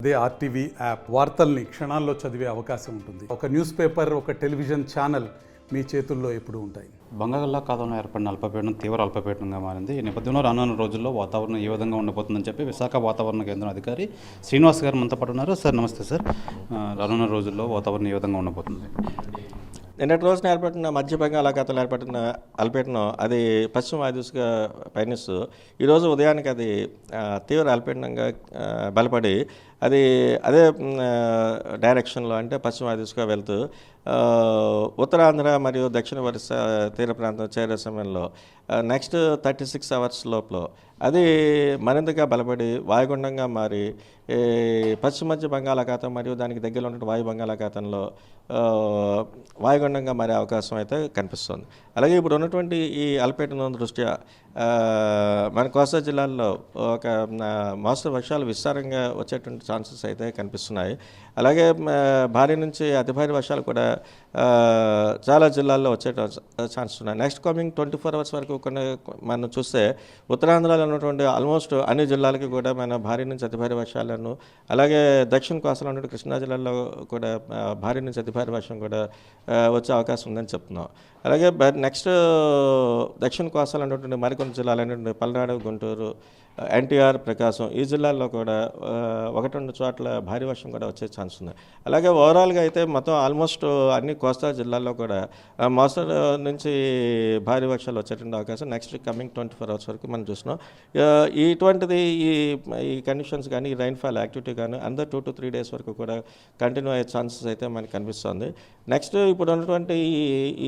అదే RTV app వార్తల్ని క్షణాల్లో చదివే అవకాశం ఉంటుంది. ఒక న్యూస్ పేపర్, ఒక టెలివిజన్ ఛానల్ మీ చేతుల్లో ఎప్పుడూ ఉంటాయి. బంగాళాఖాతంలో ఏర్పడిన అల్పపీడనం తీవ్ర అల్పపీడనంగా మారింది. ఈ నేపథ్యంలో రానున్న రోజుల్లో వాతావరణం ఏ విధంగా ఉండబోతుందని చెప్పి విశాఖ వాతావరణ కేంద్రం అధికారి శ్రీనివాస్ గారు మనతో పాటు ఉన్నారు. సార్ నమస్తే సార్. రానున్న రోజుల్లో వాతావరణం ఏ విధంగా ఉండబోతుంది? నిన్నటి రోజున ఏర్పడిన మధ్య బంగాళాఖాతంలో ఏర్పడిన అల్పపీడనం అది పశ్చిమ వాయుదిశగా పయనిస్తూ ఈరోజు ఉదయానికి అది తీవ్ర అల్పపీడనంగా బలపడి అదే డైరెక్షన్లో అంటే పశ్చిమ వాయుదిశగా వెళ్తూ ఉత్తరాంధ్ర మరియు దక్షిణ ఒరిస్సా తీర ప్రాంతం చేరే సమయంలో నెక్స్ట్ 36 అవర్స్ లోపల అది మరింతగా బలపడి వాయుగుండంగా మారి పశ్చిమ మధ్య బంగాళాఖాతం మరియు దానికి దగ్గరలో ఉన్న వాయు బంగాళాఖాతంలో వాయుగుండంగా మారే అవకాశం అయితే కనిపిస్తుంది. అలాగే ఇప్పుడు ఉన్నటువంటి ఈ అల్పపీడనం దృష్ట్యా మన కోస్తా జిల్లాల్లో ఒక మోస్తరు వర్షాలు విస్తారంగా వచ్చేటువంటి ఛాన్సెస్ అయితే కనిపిస్తున్నాయి. అలాగే భారీ నుంచి అతి భారీ వర్షాలు కూడా చాలా జిల్లాల్లో వచ్చే ఛాన్సెస్ ఉన్నాయి. నెక్స్ట్ కమింగ్ 24 అవర్స్ వరకు మనం చూస్తే ఉత్తరాంధ్రలో ఉన్నటువంటి ఆల్మోస్ట్ అన్ని జిల్లాలకి కూడా మన భారీ నుంచి అతి భారీ వర్షాలను, అలాగే దక్షిణ కోస్తాలో ఉన్నటువంటి కృష్ణా జిల్లాలో కూడా భారీ నుంచి అతి భారీ వర్షం కూడా వచ్చే అవకాశం ఉందని చెప్తున్నాం. అలాగే నెక్స్ట్ దక్షిణ కోస్తాలో ఉన్నటువంటి మరికొన్ని జిల్లాలైనటువంటి పల్నాడు, గుంటూరు, ఎన్టీఆర్, ప్రకాశం ఈ జిల్లాల్లో కూడా 1-2 చోట్ల భారీ వర్షం కూడా వచ్చే ఛాన్స్ ఉంది. అలాగే ఓవరాల్గా అయితే మొత్తం ఆల్మోస్ట్ అన్ని కోస్తా జిల్లాల్లో కూడా మోస్తరు నుంచి భారీ వర్షాలు వచ్చేటువంటి అవకాశం నెక్స్ట్ కమింగ్ 24 అవర్స్ వరకు మనం చూస్తున్నాం. ఇటువంటిది ఈ కండిషన్స్ కానీ ఈ రైన్ఫాల్ యాక్టివిటీ కానీ అందర్ 2 to 3 days వరకు కూడా కంటిన్యూ అయ్యే ఛాన్సెస్ అయితే మనకు కనిపిస్తుంది. నెక్స్ట్ ఇప్పుడు ఉన్నటువంటి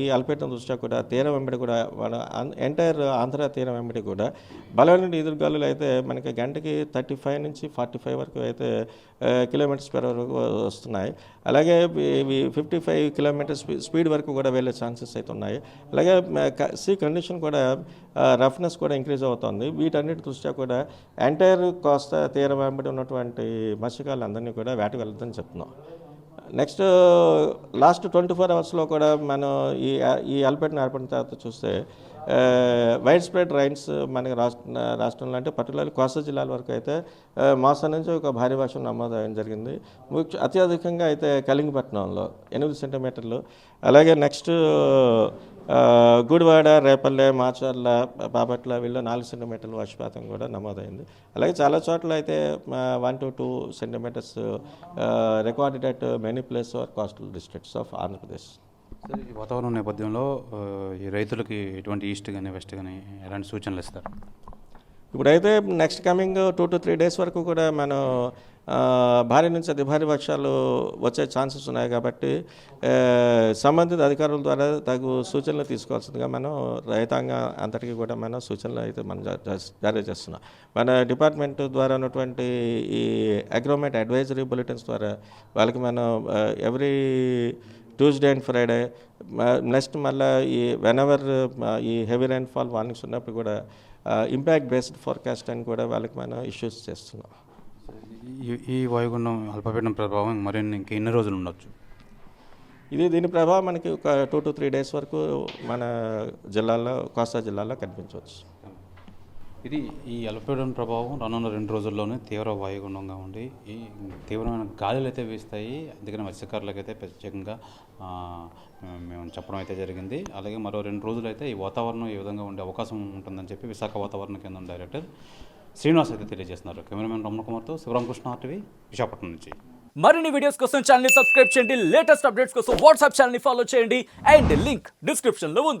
ఈ అల్పపీడనం దృష్ట్యా కూడా తీరం వెంబడి కూడా మన ఎంటైర్ ఆంధ్ర తీరం వెంబడి కూడా బలమైన ఎదురుగాలులు అయితే మనకి గంటకి 35 నుంచి 45 వరకు అయితే కిలోమీటర్స్ పర్ అవర్ వరకు వస్తున్నాయి. అలాగే ఇవి 55 కిలోమీటర్స్ స్పీడ్ వరకు కూడా వెళ్ళే ఛాన్సెస్ అయితే ఉన్నాయి. అలాగే సీ కండిషన్ కూడా రఫ్నెస్ కూడా ఇంక్రీజ్ అవుతుంది. వీటన్నిటి దృష్ట్యా కూడా ఎంటైర్ కోస్తా తీరం వెంబడి ఉన్నటువంటి మత్స్యకారులందరినీ కూడా వేటకు వెళ్తుందని చెప్తున్నాం. నెక్స్ట్ లాస్ట్ 24 అవర్స్లో కూడా మనం ఈ అల్పపీడనం ఏర్పడిన తర్వాత చూస్తే వైడ్ స్ప్రెడ్ రైన్స్ మనకి రాష్ట్రంలో అంటే పర్టికులర్లీ కోస్తా జిల్లాల వరకు అయితే మోస్తరు నుంచి ఒక భారీ వర్షం నమోదవడం జరిగింది. అత్యధికంగా అయితే కళింగపట్నంలో 8 సెంటీమీటర్లు, అలాగే నెక్స్ట్ గుడివాడ, రేపల్లె, మాచర్ల, బాపట్ల వీళ్ళు 4 సెంటీమీటర్ల వర్షపాతం కూడా నమోదైంది. అలాగే చాలా చోట్ల అయితే 1 to 2 centimetres recorded at many place are coastal districts of Andhra Pradesh. ఈ వాతావరణం నేపథ్యంలో ఈ రైతులకి ఎటువంటి ఈస్ట్ కానీ వెస్ట్ కానీ ఎలాంటి సూచనలు ఇస్తారు? ఇప్పుడైతే నెక్స్ట్ కమింగ్ 2 to 3 days వరకు కూడా మనం భారీ నుంచి అతి భారీ వర్షాలు వచ్చే ఛాన్సెస్ ఉన్నాయి కాబట్టి సంబంధిత అధికారుల ద్వారా తగు సూచనలు తీసుకోవాల్సిందిగా మనం రైతాంగం అంతటికీ కూడా మనం సూచనలు అయితే మనం జారీ చేస్తున్నాం. మన డిపార్ట్మెంట్ ద్వారా ఉన్నటువంటి ఈ అగ్రోమేట్ అడ్వైజరీ బులెటిన్స్ ద్వారా వాళ్ళకి మనం every Tuesday and Friday next మళ్ళీ వెనెవర్ ఈ హెవీ రైన్ఫాల్ వార్నింగ్స్ ఉన్నప్పుడు కూడా ఇంపాక్ట్ బేస్డ్ ఫోర్కాస్ట్ అని కూడా వాళ్ళకి మనం ఇష్యూస్ చేస్తున్నాం. ఈ వాయుగుండం అల్పపీడనం ప్రభావం ఇంకెన్ని రోజులు ఉండొచ్చు? దీని ప్రభావం మనకి ఒక 2 to 3 days వరకు మన జిల్లాల్లో కోస్తా జిల్లాల్లో కనిపించవచ్చు. ఈ అల్పపీడనం ప్రభావం రానున్న 2 రోజుల్లోనే తీవ్ర వాయుగుండంగా ఉండి ఈ తీవ్రమైన గాలులు అయితే వీస్తాయి. అందుకని మత్స్యకారులకు అయితే ప్రత్యేకంగా మేము చెప్పడం అయితే జరిగింది. అలాగే మరో 2 రోజులు అయితే ఈ వాతావరణం ఏ విధంగా ఉండే అవకాశం ఉంటుందని చెప్పి విశాఖ వాతావరణ కేంద్రం డైరెక్టర్ శ్రీనివాస్ అయితే తెలియజేస్తున్నారు. కెమెరామెన్ రమణకుమార్తో శివరామకృష్ణ, ఆర్టీవీ, విశాఖపట్నం నుంచి. మరిన్ని వీడియోస్ కోసం ఛానల్ ని సబ్స్క్రైబ్ చేయండి. లేటెస్ట్ అప్డేట్స్ కోసం వాట్సాప్ ఛానల్ ని ఫాలో చేయండి. అండ్ లింక్ డిస్క్రిప్షన్ లో ఉంది.